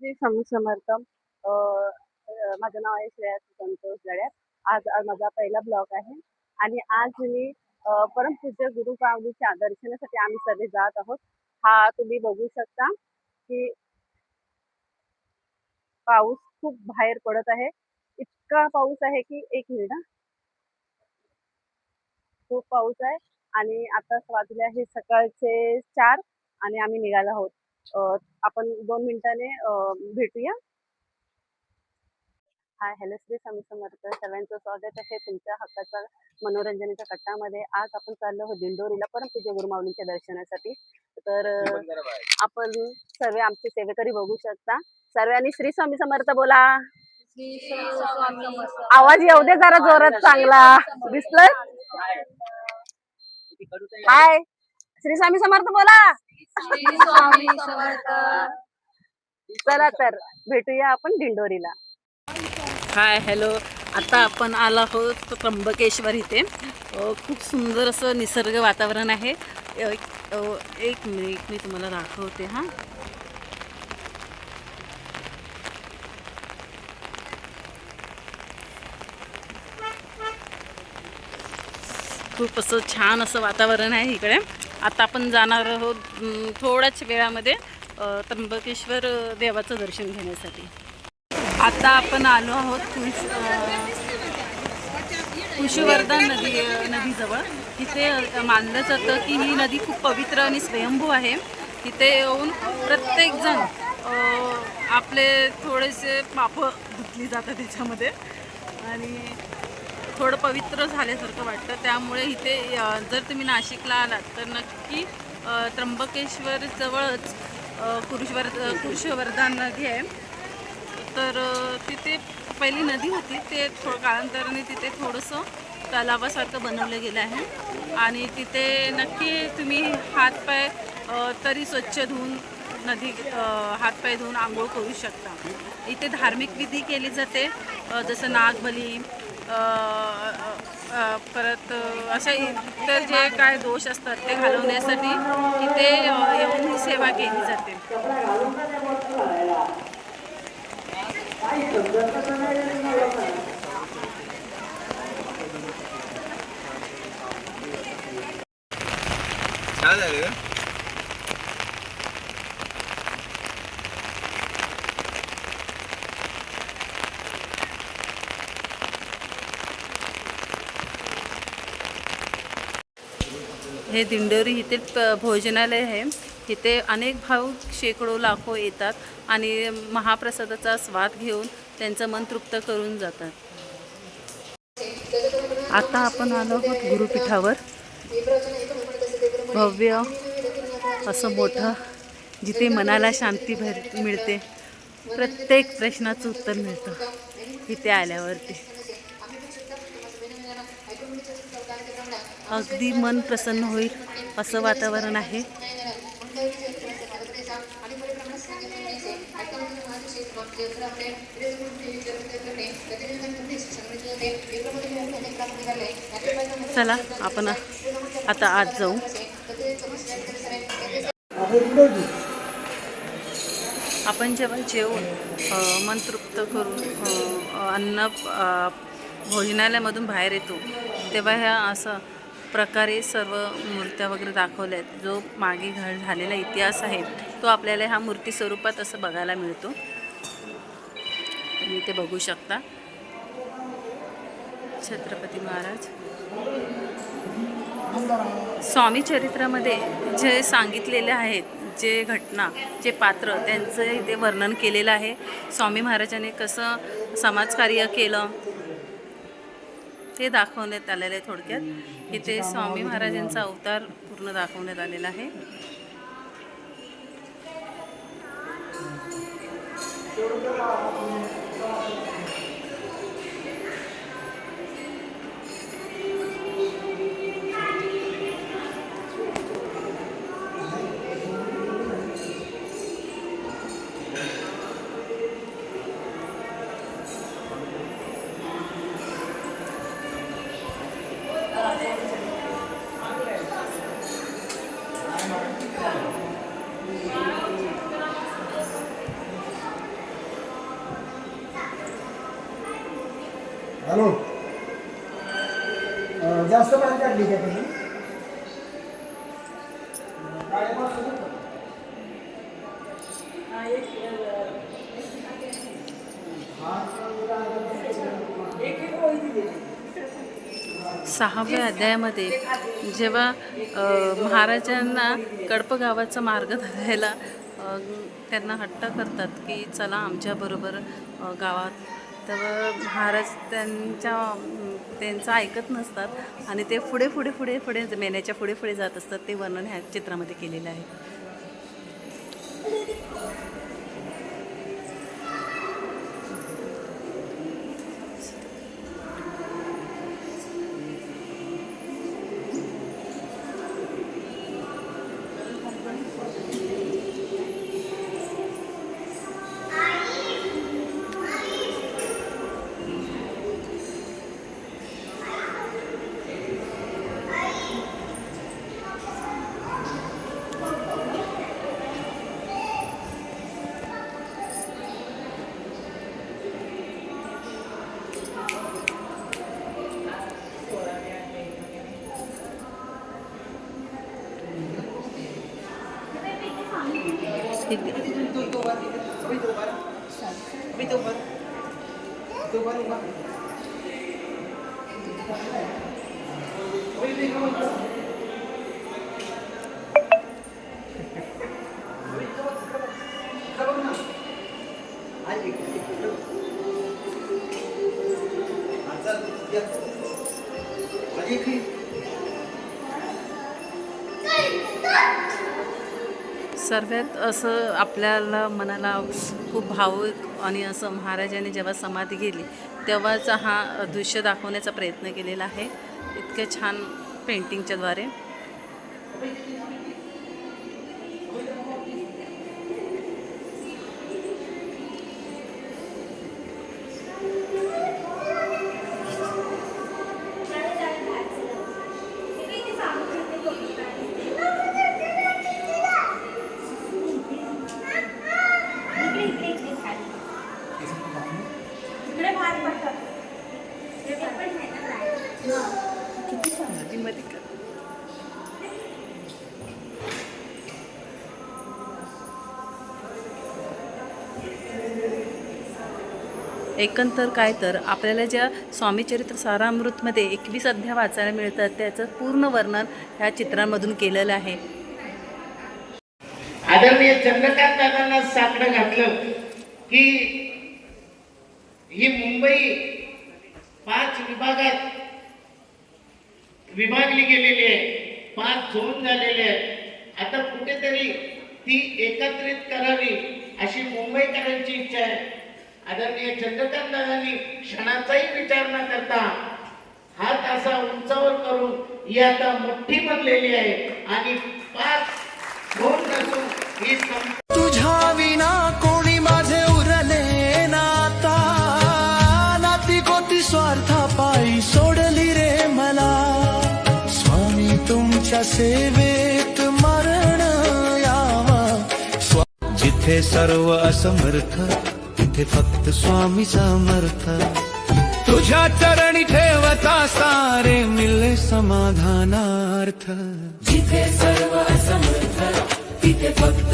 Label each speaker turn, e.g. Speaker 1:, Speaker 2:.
Speaker 1: श्री स्वामी समर्थ. माझं नाव आहे श्रेया संतोष जड्यात. आज माझा पहिला ब्लॉग आहे आणि आज मी परमपूज्य गुरु पावलीच्या दर्शनासाठी आम्ही सर्व जात आहोत. हा तुम्ही बघू शकता की पाऊस खूप बाहेर पडत आहे. इतका पाऊस आहे की एक मिनिट हा. खूप पाऊस आहे आणि आता वाजले आहे सकाळचे 4 आणि आम्ही निघालो आहोत. आपण 2 मिनिटाने भेटूया. हाय, हॅलो, श्री स्वामी समर्थ. सर्वांचं स्वागत आहे तुमच्या हक्काच्या मनोरंजनाच्या कट्टामध्ये. आज आपण चाललो आहोत दिंडोरीला परमपूज्य गुरुमाऊलींच्या दर्शनासाठी. तर आपण सर्व आमचे सेवेकरी बघू शकता. सर्वांनी श्री स्वामी समर्थ बोला. आवाज येऊ दे जरा जोरात चांगला. दिसलं? हाय, श्री स्वामी समर्थ बोला. चला तर भेटूया आपण दिंडोरीला.
Speaker 2: हाय, हॅलो. आता आपण आलो आहोत त्र्यंबकेश्वर इथे. खूप सुंदर असं निसर्ग वातावरण आहे. एक मिनिट मी तुम्हाला दाखवते हां. खूप असं छान असं वातावरण आहे इकडे. आता आपण जाणार आहोत थोड्याच वेळामध्ये त्र्यंबकेश्वर देवाचं दर्शन घेण्यासाठी. आता आपण आलो आहोत कुशवर्धन नदीजवळ. तिथे मानलं जातं की ही नदी खूप पवित्र आणि स्वयंभू आहे. तिथे येऊन प्रत्येकजण आपले थोडेसे पापं धुतली जातात त्याच्यामध्ये आणि थोडं पवित्र झाल्यासारखं वाटतं. त्यामुळे इथे जर तुम्ही नाशिकला आलात तर नक्की त्र्यंबकेश्वर जवळच कुशवर्धन नदी आहे. तर तिथे पहिली नदी होती, ते कालांतराने तिथे थोडंसं तलावासारखं बनवलं गेलं आहे आणि तिथे नक्की तुम्ही हातपाय तरी स्वच्छ धुवून हातपाय धुवून आंघोळ करू शकता. इथे धार्मिक विधी केली जाते, जसं नागबली, परत अशा इतर जे काय दोष असतात ते घालवण्यासाठी इथे येऊन ही सेवा केली जाते. हे दिंडोरी इथे भोजनालय आहे. इथे अनेक भाविक शेकडो लाखो येतात आणि महाप्रसादाचा स्वाद घेऊन त्यांचं मन तृप्त करून जातात. आता आपण आलो आहोत गुरुपीठावर. भव्य असं मोठं, जिथे मनाला शांती मिळते. प्रत्येक प्रश्नाचं उत्तर मिळतं इथे आल्यावरती. अगदी मन प्रसन्न होईल असं वातावरण आहे. चला आपण आता आज जाऊ. आपण जेव्हा जेवून मन तृप्त करून भोजनालयामधून बाहेर येतो तेव्हा ह्या असं प्रकारे सर्व मूर्त्या वगैरे दाखवल्या आहेत. जो मागे झालेला इतिहास आहे तो आपल्याला ह्या मूर्ती स्वरूपात असं बघायला मिळतो. तुम्ही इथे बघू शकता छत्रपती महाराज. स्वामी चरित्रामध्ये जे सांगितलेले आहेत, जे घटना, जे पात्र, त्यांचं इथे वर्णन केलेलं आहे. स्वामी महाराजांनी कसं समाजकार्य केलं ते दाखवण्यात आलेलं आहे. थोडक्यात इथे स्वामी महाराजांचा अवतार पूर्ण दाखवण्यात आलेला आहे.
Speaker 3: हॅलो जास्त पाणी काढली का तुम्ही
Speaker 2: सहाव्या अध्यायामध्ये जेव्हा महाराजांना कडप गावाचा मार्ग धरायला त्यांना हट्ट करतात की चला आमच्याबरोबर गावात, तेव्हा महाराज त्यांचं ऐकत नसतात आणि ते पुढे पुढे पुढे पुढे मेण्याच्या पुढे पुढे जात असतात. ते वर्णन ह्या चित्रामध्ये केलेलं आहे. सर्वात असं आपल्याला मनाला खूप भावुक आणि असं महाराजांनी जेव्हा समाधी गेली तेव्हाचा हा दृश्य दाखवण्याचा प्रयत्न केलेला आहे इतक्या छान पेंटिंगच्या द्वारे. एकंदर काय तर आपल्याला ज्या स्वामीचरित्र सारामृतमध्ये 21 अध्याय वाचायला मिळतात त्याचं पूर्ण वर्णन ह्या चित्रांमधून केलेलं आहे.
Speaker 4: आदरणीय चंद्रकांत दादांना साकडं घातलं की ही मुंबई 5 विभागात विभागली गेलेली आहे, 5 झोन झालेले आहेत. आता कुठेतरी ती एकत्रित करावी अशी मुंबईकरांची इच्छा आहे. आदरणीय चंद्रकांत दादांनी क्षणाचाही विचार न करता हात असा उंचावर करून ही आता मोठी बनलेली आहे आणि 5 झोन नसून ही
Speaker 5: तुझ्या विना कोणी माझे उरले नाता, नाती कोती स्वार्था पायी सोडली रे मला. स्वामी तुमच्या सेवेत मरण यावा. जिथे सर्व असमर्थ तिथे फक्त स्वामी समर्थ. तुझ्या चरणी ठेवता सारे मिले समाधानार्थ. जिथे सर्व असमर्थ तिथे फक्त